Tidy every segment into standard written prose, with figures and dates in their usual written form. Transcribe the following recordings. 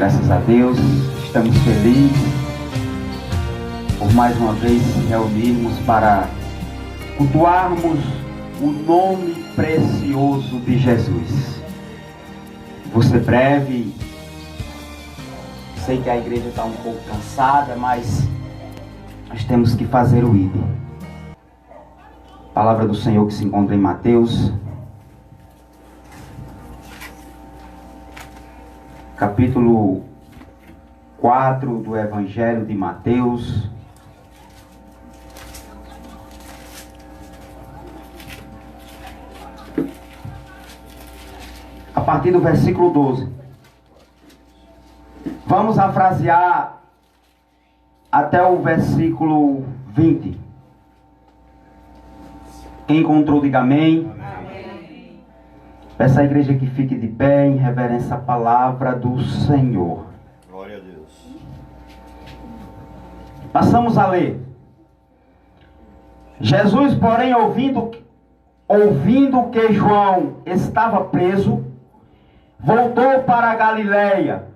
Graças a Deus, estamos felizes por mais uma vez se reunirmos para cultuarmos o nome precioso de Jesus. Vou ser breve, sei que a igreja está um pouco cansada, mas nós temos que fazer o ID. Palavra do Senhor que se encontra em Mateus, capítulo 4 do Evangelho de Mateus. A partir do versículo 12. Vamos afrasear até o versículo 20. Quem encontrou, diga amém. Amém. Peço à igreja que fique de pé em reverência à palavra do Senhor. Glória a Deus. Passamos a ler. Jesus, porém, ouvindo que João estava preso, voltou para a Galileia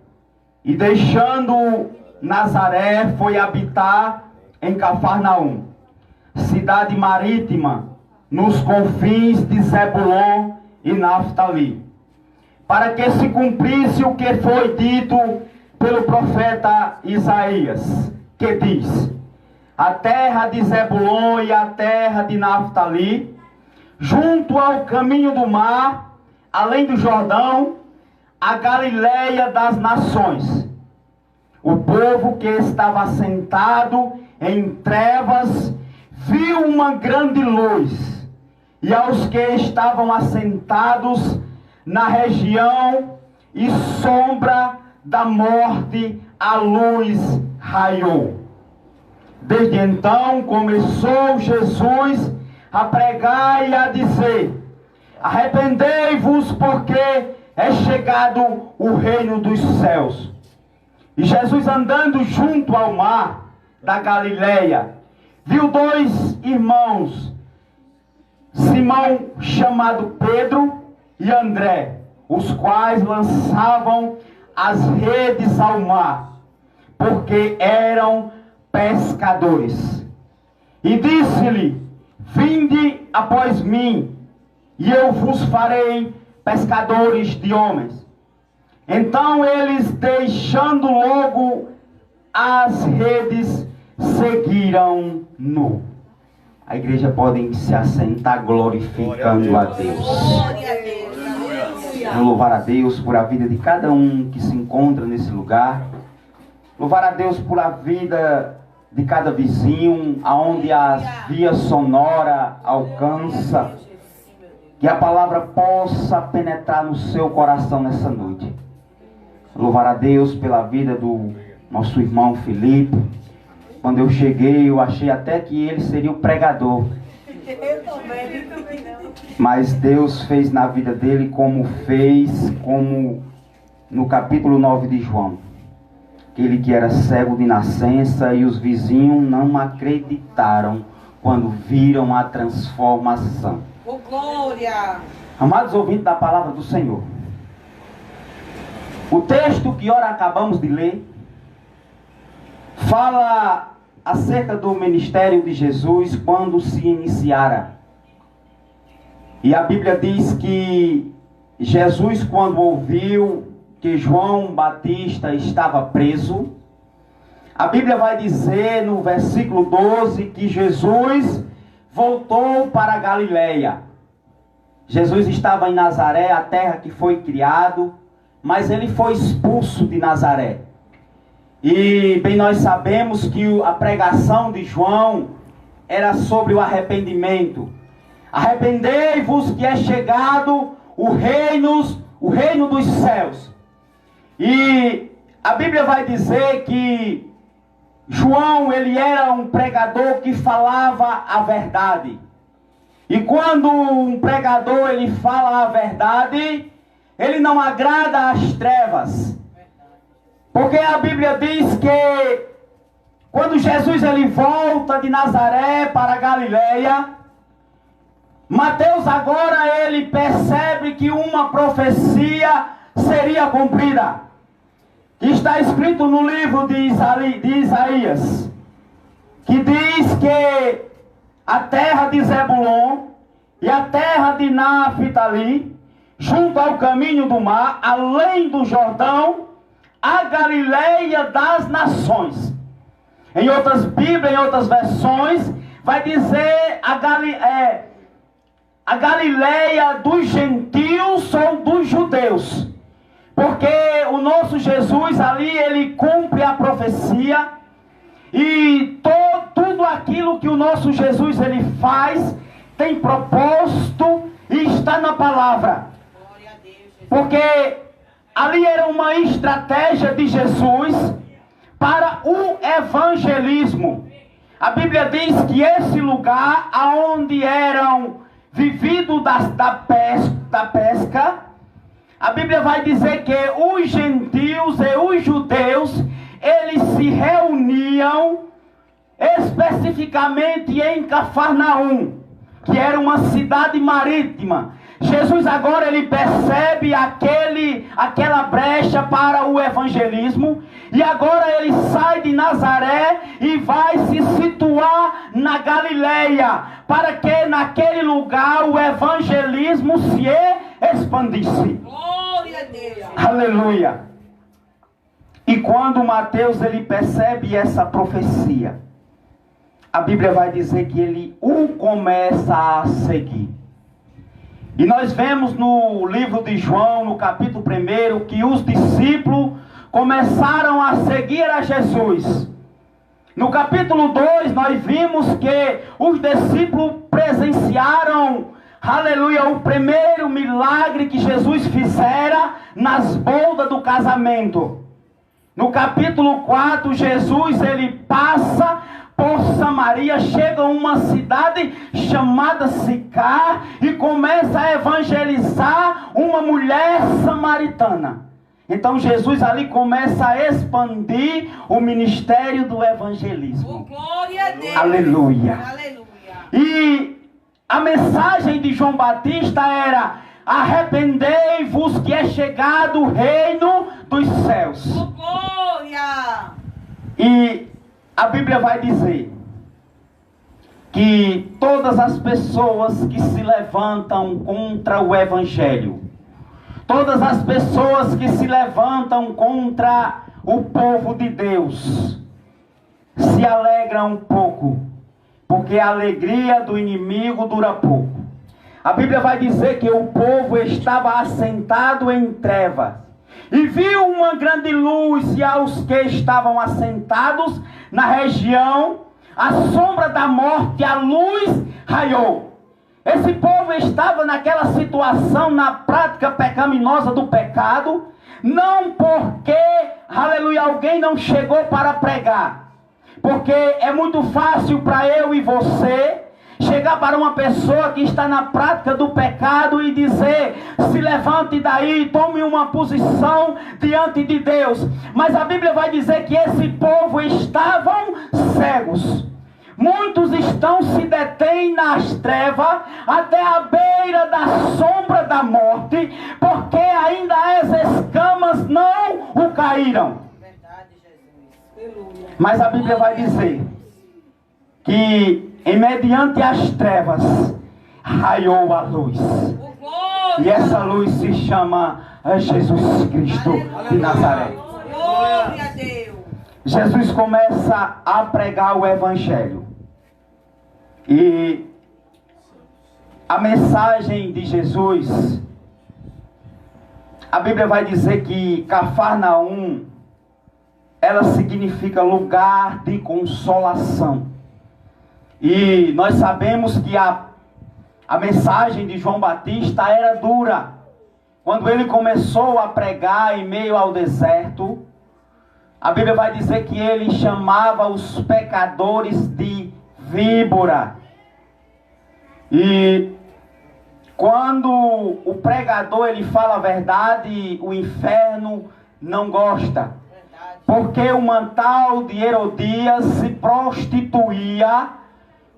e, deixando Nazaré, foi habitar em Cafarnaum, cidade marítima, nos confins de Zebulon e Naftali, para que se cumprisse o que foi dito pelo profeta Isaías, que diz: a terra de Zebulon e a terra de Naftali, junto ao caminho do mar, além do Jordão, a Galileia das nações. O povo que estava assentado em trevas viu uma grande luz, e aos que estavam assentados na região e sombra da morte, a luz raiou. Desde então começou Jesus a pregar e a dizer: arrependei-vos, porque é chegado o reino dos céus. E Jesus, andando junto ao mar da Galileia, viu dois irmãos, Simão, chamado Pedro, e André, os quais lançavam as redes ao mar, porque eram pescadores. E disse-lhe: vinde após mim, e eu vos farei pescadores de homens. Então eles, deixando logo as redes, seguiram-no. A igreja pode se assentar glorificando a Deus. Vamos louvar a Deus por a vida de cada um que se encontra nesse lugar. Louvar a Deus por a vida de cada vizinho, aonde a via sonora alcança. Que a palavra possa penetrar no seu coração nessa noite. Louvar a Deus pela vida do nosso irmão Felipe. Quando eu cheguei, eu achei até que ele seria o pregador. Eu também não. Mas Deus fez na vida dele como no capítulo 9 de João. Aquele que era cego de nascença, e os vizinhos não acreditaram quando viram a transformação. Oh, glória! Amados ouvintes da palavra do Senhor, o texto que ora acabamos de ler fala acerca do ministério de Jesus quando se iniciara. E a Bíblia diz que Jesus, quando ouviu que João Batista estava preso, a Bíblia vai dizer no versículo 12 que Jesus voltou para a Galileia. Jesus estava em Nazaré, a terra que foi criado, mas ele foi expulso de Nazaré. E bem nós sabemos que a pregação de João era sobre o arrependimento. Arrependei-vos, que é chegado o reino dos céus. E a Bíblia vai dizer que João, ele era um pregador que falava a verdade. E quando um pregador ele fala a verdade, ele não agrada às trevas. Porque a Bíblia diz que quando Jesus ele volta de Nazaré para a Galileia, Mateus agora ele percebe que uma profecia seria cumprida. que está escrito no livro de Isaías, que diz que a terra de Zebulon e a terra de Naphtali, junto ao caminho do mar, além do Jordão, a Galileia das nações. Em outras Bíblias, em outras versões, vai dizer a Galileia dos gentios ou dos judeus. Porque o nosso Jesus ali, ele cumpre a profecia. E tudo aquilo que o nosso Jesus ele faz, tem propósito e está na palavra. Porque ali era uma estratégia de Jesus para o evangelismo. A Bíblia diz que esse lugar onde eram vividos da pesca, a Bíblia vai dizer que os gentios e os judeus, eles se reuniam especificamente em Cafarnaum, que era uma cidade marítima. Jesus agora ele percebe aquela brecha para o evangelismo, e agora ele sai de Nazaré e vai se situar na Galileia, para que naquele lugar o evangelismo se expandisse. Glória a Deus. Aleluia. E quando Mateus ele percebe essa profecia, a Bíblia vai dizer que ele o começa a seguir. E nós vemos no livro de João, no capítulo 1, que os discípulos começaram a seguir a Jesus. No capítulo 2, nós vimos que os discípulos presenciaram, aleluia, o primeiro milagre que Jesus fizera nas bodas do casamento. No capítulo 4, Jesus ele passa por Samaria, chega a uma cidade chamada Sicar e começa a evangelizar uma mulher samaritana. Então Jesus ali começa a expandir o ministério do evangelismo. Oh, glória a Deus. Aleluia. Aleluia. E a mensagem de João Batista era: arrependei-vos que é chegado o reino dos céus. Oh, glória. E a Bíblia vai dizer que todas as pessoas que se levantam contra o Evangelho, todas as pessoas que se levantam contra o povo de Deus, se alegram um pouco, porque a alegria do inimigo dura pouco. A Bíblia vai dizer que o povo estava assentado em trevas, e viu uma grande luz, e aos que estavam assentados na região, a sombra da morte, a luz raiou. Esse povo estava naquela situação, na prática pecaminosa do pecado, não porque, aleluia, alguém não chegou para pregar. Porque é muito fácil para eu e você chegar para uma pessoa que está na prática do pecado e dizer: se levante daí, tome uma posição diante de Deus. Mas a Bíblia vai dizer que esse povo estavam cegos. Muitos se detêm nas trevas até a beira da sombra da morte, porque ainda as escamas não o caíram. Verdade, Jesus. Mas a Bíblia vai dizer que em mediante as trevas raiou a luz. Oh, glória. E essa luz se chama Jesus Cristo de Nazaré. Glória a Deus. Jesus começa a pregar o Evangelho. E a mensagem de Jesus, a Bíblia vai dizer que Cafarnaum, ela significa lugar de consolação. E nós sabemos que a mensagem de João Batista era dura. Quando ele começou a pregar em meio ao deserto, a Bíblia vai dizer que ele chamava os pecadores de víbora. E quando o pregador ele fala a verdade, o inferno não gosta. Porque uma tal de Herodias se prostituía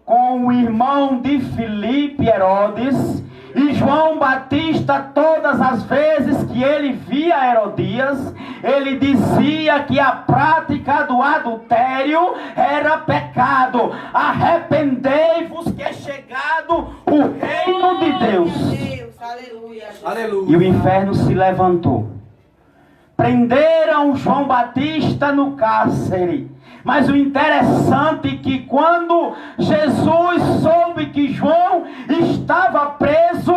com o irmão de Filipe, Herodes. E João Batista, todas as vezes que ele via Herodias, ele dizia que a prática do adultério era pecado. Arrependei-vos que é chegado o reino de Deus. Aleluia. Aleluia. E o inferno se levantou. Prenderam João Batista no cárcere. Mas o interessante é que quando Jesus soube que João estava preso,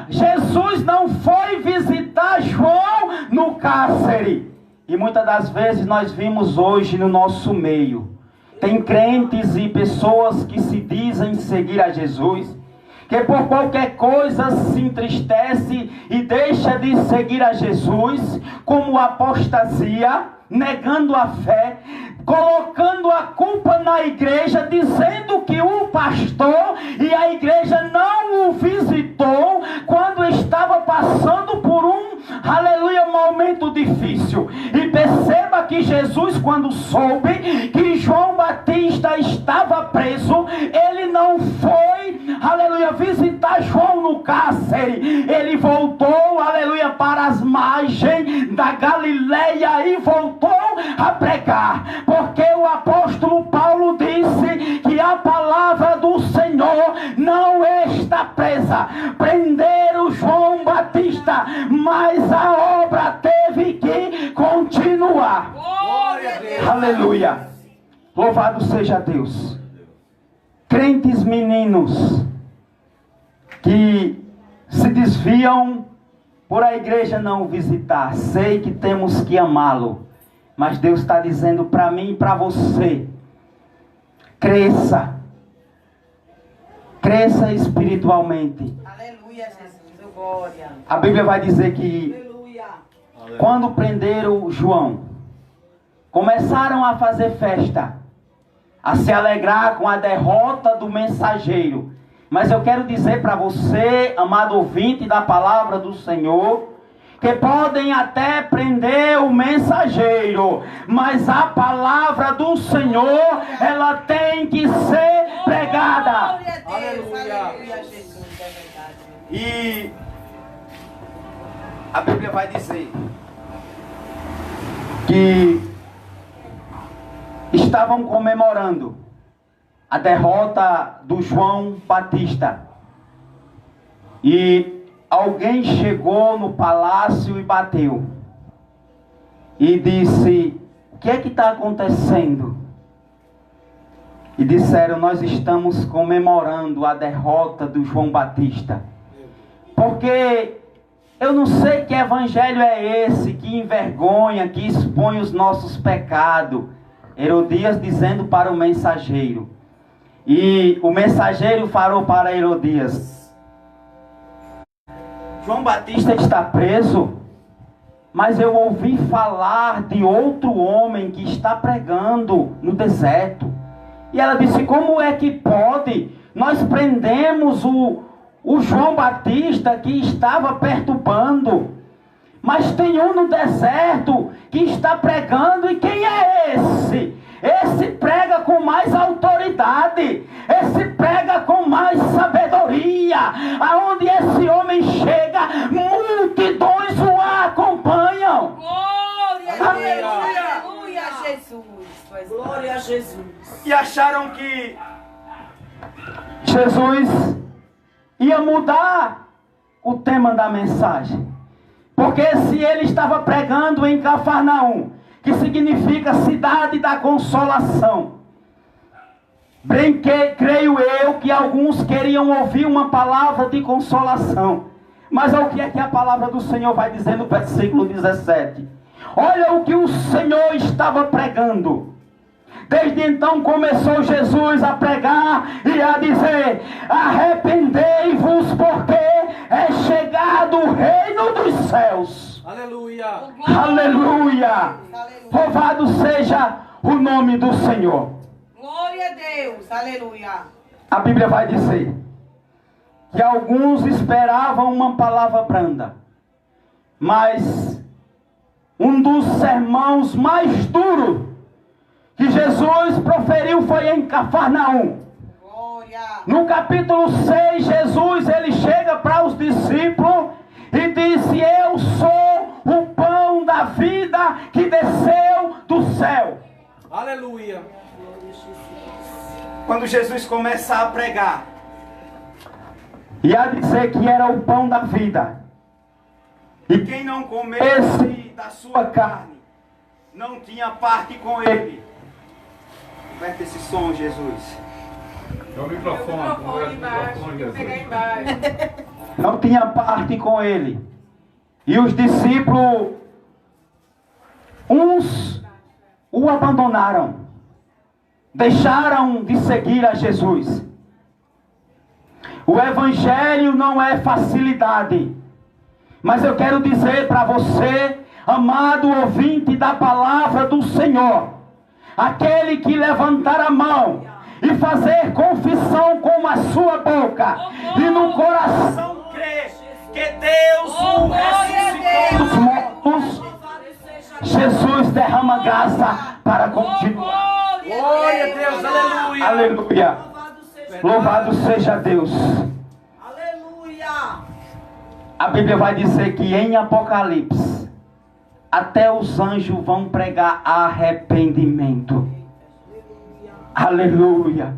Jesus não foi visitar João no cárcere. E muitas das vezes nós vimos hoje no nosso meio, tem crentes e pessoas que se dizem seguir a Jesus, que por qualquer coisa se entristece e deixa de seguir a Jesus, como apostasia, negando a fé, colocando a culpa na igreja, dizendo que o pastor e a igreja não o visitou quando estava passando por um, aleluia, momento difícil. E perceba que Jesus, quando soube que João Batista estava preso, ele não foi, aleluia, visitar João no cárcere. Ele voltou, aleluia, para as margens da Galileia e voltou a pregar. Porque o apóstolo Paulo disse que a palavra do Senhor não está presa. Prenderam João Batista, mas a obra teve que continuar. Glória a Deus. Aleluia. Louvado seja Deus. Crentes meninos que se desviam por a igreja não o visitar. Sei que temos que amá-lo. Mas Deus está dizendo para mim e para você: cresça. Cresça espiritualmente. Aleluia, Jesus. Glória. A Bíblia vai dizer que Aleluia. quando prenderam João, começaram a fazer festa, a se alegrar com a derrota do mensageiro. Mas eu quero dizer para você, amado ouvinte da palavra do Senhor, que podem até prender o mensageiro, mas a palavra do Senhor, ela tem que ser pregada. Glória a Deus. Aleluia. Aleluia, Jesus. É verdade. E a Bíblia vai dizer que estavam comemorando a derrota do João Batista. E alguém chegou no palácio e bateu. E disse: o que é que está acontecendo? E disseram: nós estamos comemorando a derrota do João Batista. Porque eu não sei que evangelho é esse que envergonha, que expõe os nossos pecados. Herodias dizendo para o mensageiro. E o mensageiro falou para Herodias: João Batista está preso, mas eu ouvi falar de outro homem que está pregando no deserto. E ela disse: como é que pode? Nós prendemos o João Batista que estava perturbando, mas tem um no deserto que está pregando. E quem é esse? Esse prega com mais autoridade, esse prega com mais sabedoria. Aonde esse homem chega, multidões o acompanham. Glória a Deus. Aleluia. Aleluia, Jesus. Glória a Jesus. E acharam que Jesus ia mudar o tema da mensagem. Porque se ele estava pregando em Cafarnaum, que significa cidade da consolação, creio eu que alguns queriam ouvir uma palavra de consolação. Mas o que é que a palavra do Senhor vai dizer no versículo 17? Olha o que o Senhor estava pregando. Desde então começou Jesus a pregar e a dizer: arrependei-vos, porque é chegado o reino dos céus. Aleluia. Aleluia. Aleluia. Louvado seja o nome do Senhor. Glória a Deus. Aleluia. A Bíblia vai dizer que alguns esperavam uma palavra branda, mas um dos sermões mais duros que Jesus proferiu foi em Cafarnaum. Glória. No capítulo 6, Jesus ele chega para os discípulos e disse: eu sou o pão da vida. manna que desceu do céu. Aleluia. Quando Jesus começa a pregar e a dizer que era o pão da vida, e quem não comesse da sua carne não tinha parte com ele. Converte esse som, Jesus. É o microfone embaixo. Não tinha parte com ele. E os discípulos, uns o abandonaram, deixaram de seguir a Jesus. O evangelho não é facilidade, mas eu quero dizer para você, amado ouvinte da palavra do Senhor, aquele que levantar a mão e fazer confissão com a sua boca e no coração crer que Deus o ressuscitou dos mortos, Jesus derrama graça para continuar. Glória a Deus, aleluia. Aleluia. Louvado seja Deus. Aleluia. A Bíblia vai dizer que em Apocalipse até os anjos vão pregar arrependimento. Aleluia.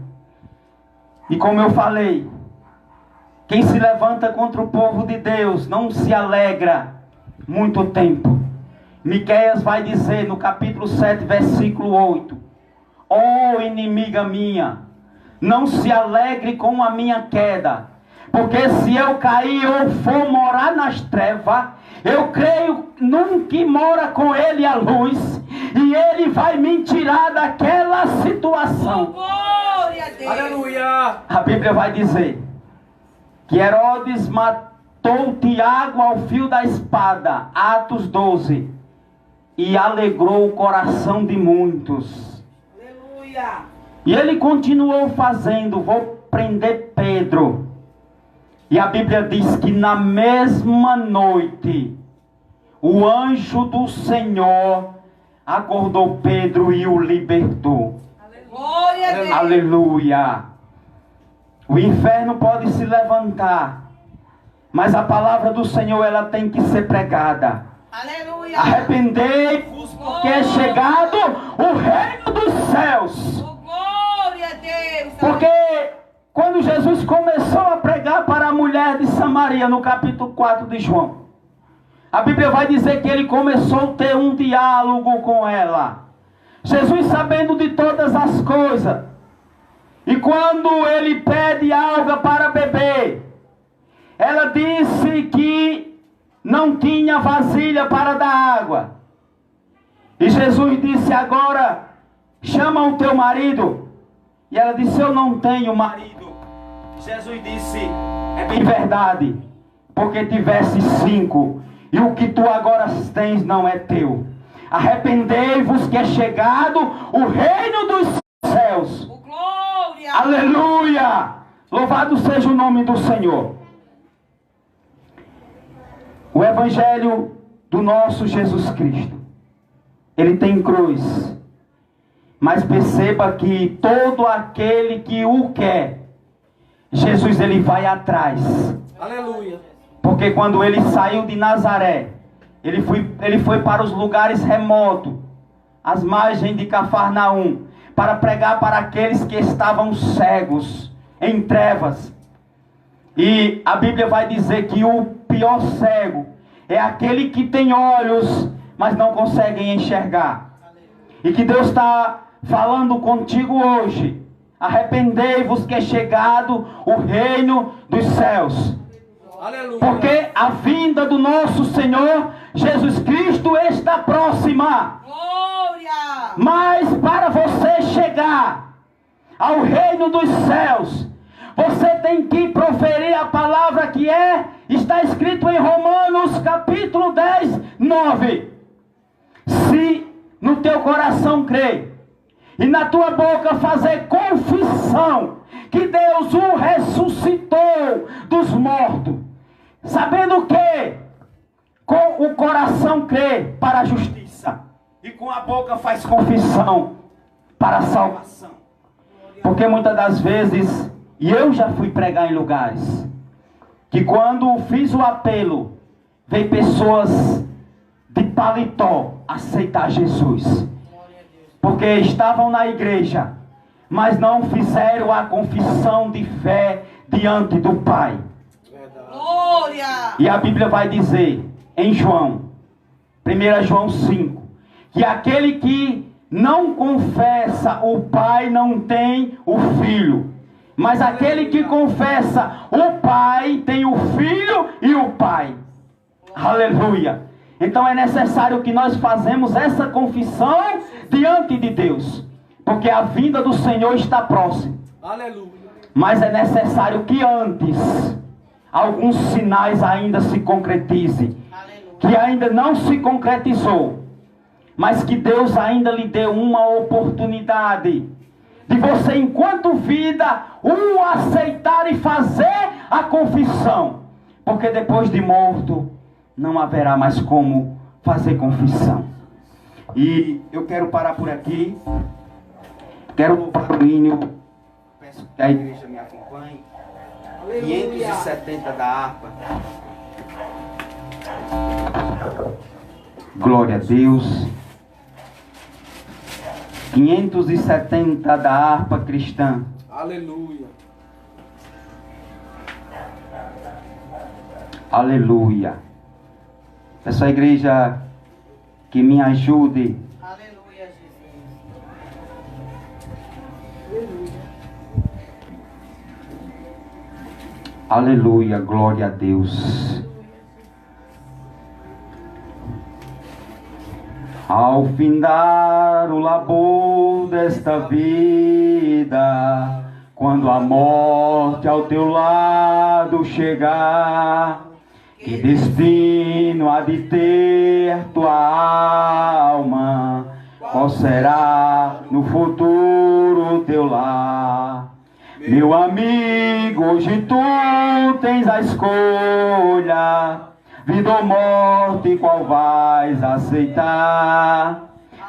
E como eu falei, quem se levanta contra o povo de Deus não se alegra muito tempo. Miqueias vai dizer no capítulo 7, versículo 8: ó inimiga minha, não se alegre com a minha queda, porque se eu cair ou for morar nas trevas, eu creio num que mora com ele a luz, e ele vai me tirar daquela situação. Glória a Deus. Aleluia. A Bíblia vai dizer que Herodes matou Tiago ao fio da espada, Atos 12, e alegrou o coração de muitos. Aleluia. E ele continuou fazendo: vou prender Pedro. E a Bíblia diz que na mesma noite o anjo do Senhor acordou Pedro e o libertou. Glória a Deus. Aleluia. O inferno pode se levantar, mas a palavra do Senhor, ela tem que ser pregada. Aleluia. Arrependei-vos, porque é chegado o reino dos céus. Glória a Deus. Porque quando Jesus começou a pregar para a mulher de Samaria, no capítulo 4 de João, a Bíblia vai dizer que ele começou a ter um diálogo com ela. Jesus, sabendo de todas as coisas, e quando ele pede algo para beber, ela disse que não tinha vasilha para dar água. E Jesus disse: agora chama o teu marido. E ela disse: eu não tenho marido. Jesus disse: é bem verdade, porque tivesse 5, e o que tu agora tens não é teu. Arrependei-vos, que é chegado o reino dos céus. Glória. Aleluia! Louvado seja o nome do Senhor. O evangelho do nosso Jesus Cristo, ele tem cruz. Mas perceba que todo aquele que o quer, Jesus, ele vai atrás. Aleluia. Porque quando ele saiu de Nazaré, ele foi para os lugares remotos, as margens de Cafarnaum, para pregar para aqueles que estavam cegos, em trevas. E a Bíblia vai dizer que o pior cego é aquele que tem olhos, mas não conseguem enxergar. E que Deus está falando contigo hoje: arrependei-vos, que é chegado o reino dos céus. Aleluia. Porque a vinda do nosso Senhor Jesus Cristo está próxima. Glória. Mas para você chegar ao reino dos céus, você tem que proferir a palavra que está escrito em Romanos capítulo 10, 9. Se no teu coração crer e na tua boca fazer confissão que Deus o ressuscitou dos mortos, sabendo que com o coração crê para a justiça e com a boca faz confissão para a salvação. Porque muitas das vezes, e eu já fui pregar em lugares, que quando fiz o apelo, veio pessoas de paletó aceitar Jesus. Porque estavam na igreja, mas não fizeram a confissão de fé diante do Pai. Glória! E a Bíblia vai dizer em João, 1 João 5, que aquele que não confessa o Pai não tem o Filho. Mas aquele que confessa o Pai tem o Filho e o Pai. Aleluia! Então é necessário que nós fazemos essa confissão diante de Deus. Porque a vinda do Senhor está próxima. Aleluia. Mas é necessário que antes alguns sinais ainda se concretizem. Que ainda não se concretizou. Mas que Deus ainda lhe deu uma oportunidade de você, enquanto vida, aceitar e fazer a confissão. Porque depois de morto, não haverá mais como fazer confissão. E eu quero parar por aqui. Quero louvar o hino. Peço que a igreja me acompanhe. 570 da harpa. Glória a Deus. 570 da harpa cristã. Aleluia. Aleluia. Peço à igreja que me ajude. Aleluia, Jesus. Aleluia, glória a Deus. Ao findar o labor desta vida, quando a morte ao teu lado chegar, que destino há de ter tua alma? Qual será no futuro teu lar? Meu amigo, hoje tu tens a escolha, vida ou morte, qual vais aceitar?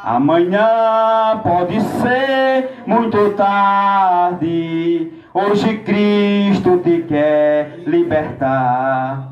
Amanhã pode ser muito tarde, hoje Cristo te quer libertar.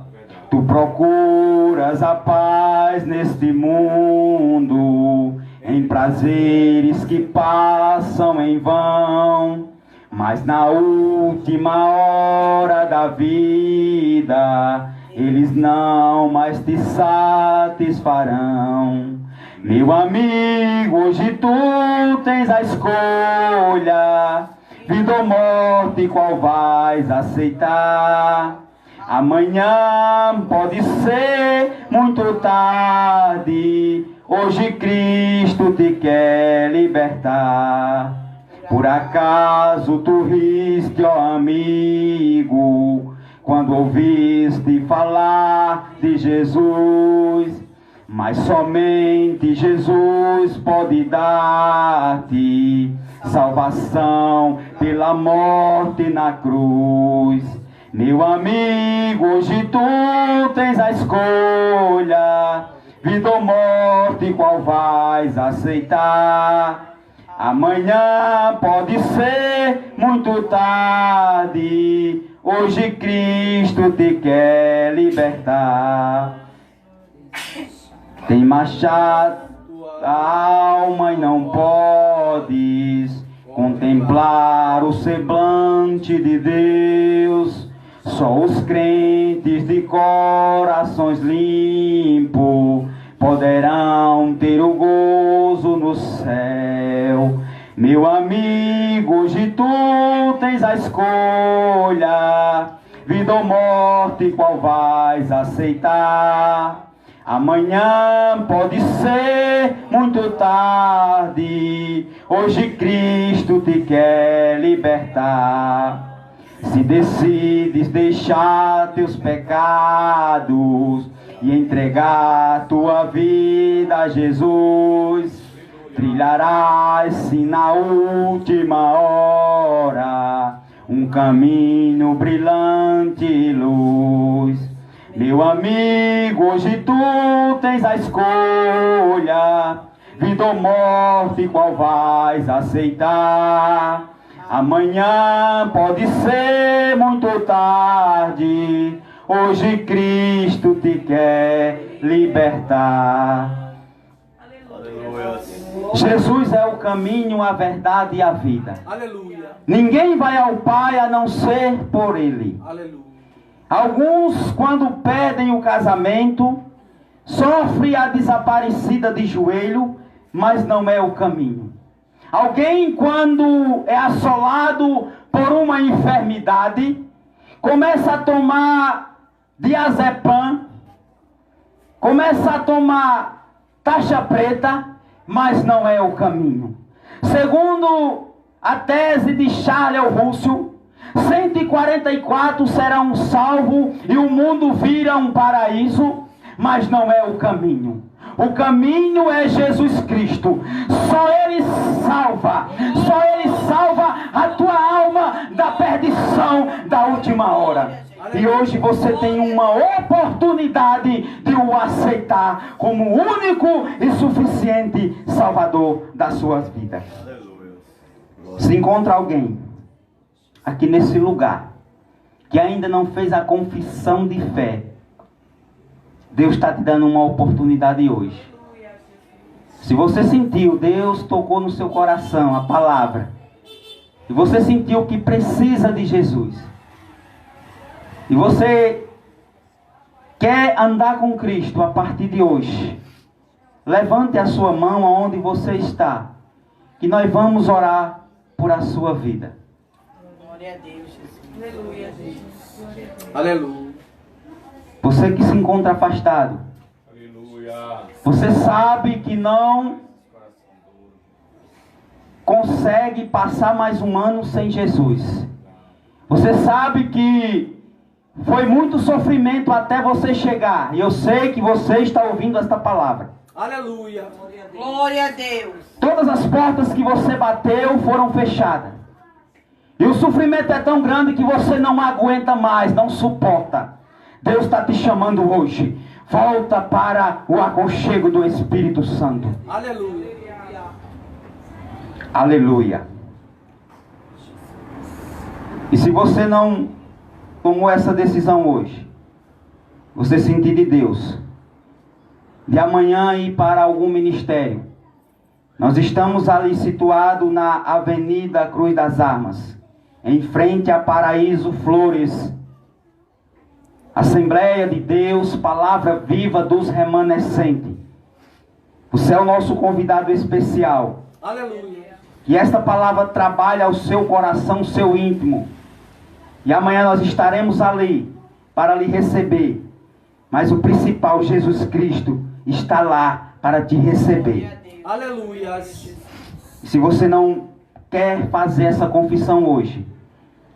Tu procuras a paz neste mundo, em prazeres que passam em vão, mas na última hora da vida, eles não mais te satisfarão. Meu amigo, hoje tu tens a escolha, vida ou morte, qual vais aceitar? Amanhã pode ser muito tarde, hoje Cristo te quer libertar. Por acaso tu riste, ó amigo, quando ouviste falar de Jesus? Mas somente Jesus pode dar-te salvação pela morte na cruz. Meu amigo, hoje tu tens a escolha, vida ou morte, qual vais aceitar? Amanhã pode ser muito tarde, hoje Cristo te quer libertar. Tem machado a alma e não podes contemplar o semblante de Deus. Só os crentes de corações limpos poderão ter o gozo no céu. Meu amigo, hoje tu tens a escolha, vida ou morte, qual vais aceitar? Amanhã pode ser muito tarde, hoje Cristo te quer libertar. Se decides deixar teus pecados e entregar tua vida a Jesus, trilharás sim na última hora um caminho brilhante e luz. Meu amigo, hoje tu tens a escolha, vida ou morte, qual vais aceitar? Amanhã pode ser muito tarde, hoje Cristo te quer libertar. Jesus é o caminho, a verdade e a vida. Aleluia. Ninguém vai ao Pai a não ser por Ele. Aleluia. Alguns, quando perdem o casamento, sofrem a desaparecida de joelho, mas não é o caminho. Alguém, quando é assolado por uma enfermidade, começa a tomar diazepam, começa a tomar taxa preta, mas não é o caminho. Segundo a tese de Charles Russell, 144 serão salvos e o mundo vira um paraíso, mas não é o caminho. O caminho é Jesus Cristo. Só Ele salva. Só Ele salva a tua alma da perdição da última hora. E hoje você tem uma oportunidade de o aceitar como o único e suficiente Salvador das suas vidas. Se encontra alguém aqui nesse lugar que ainda não fez a confissão de fé, Deus está te dando uma oportunidade hoje. Se você sentiu, Deus tocou no seu coração a palavra, e você sentiu que precisa de Jesus, e você quer andar com Cristo a partir de hoje, levante a sua mão aonde você está, que nós vamos orar por a sua vida. Glória a Deus, Jesus. Aleluia, Deus. Aleluia. Você que se encontra afastado, Aleluia. você sabe que não consegue passar mais um ano sem Jesus. Você sabe que foi muito sofrimento até você chegar. E eu sei que você está ouvindo esta palavra. Aleluia. Glória a Deus. Todas as portas que você bateu foram fechadas. E o sofrimento é tão grande que você não aguenta mais, não suporta. Deus está te chamando hoje. Volta para o aconchego do Espírito Santo. Aleluia. Aleluia. E se você não tomou essa decisão hoje, você sentir de Deus, de amanhã ir para algum ministério, nós estamos ali situados na Avenida Cruz das Armas, em frente a Paraíso Flores, Assembleia de Deus, Palavra Viva dos Remanescentes. Você é o nosso convidado especial. Aleluia. Que esta palavra trabalhe ao seu coração, seu íntimo. E amanhã nós estaremos ali para lhe receber. Mas o principal, Jesus Cristo, está lá para te receber. Aleluia. E se você não quer fazer essa confissão hoje,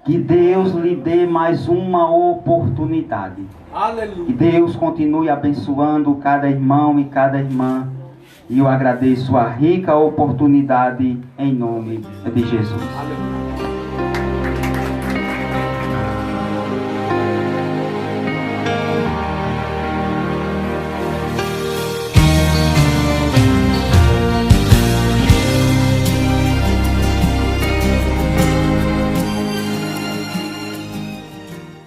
que Deus lhe dê mais uma oportunidade. Aleluia. Que Deus continue abençoando cada irmão e cada irmã. E eu agradeço a rica oportunidade em nome de Jesus. Aleluia.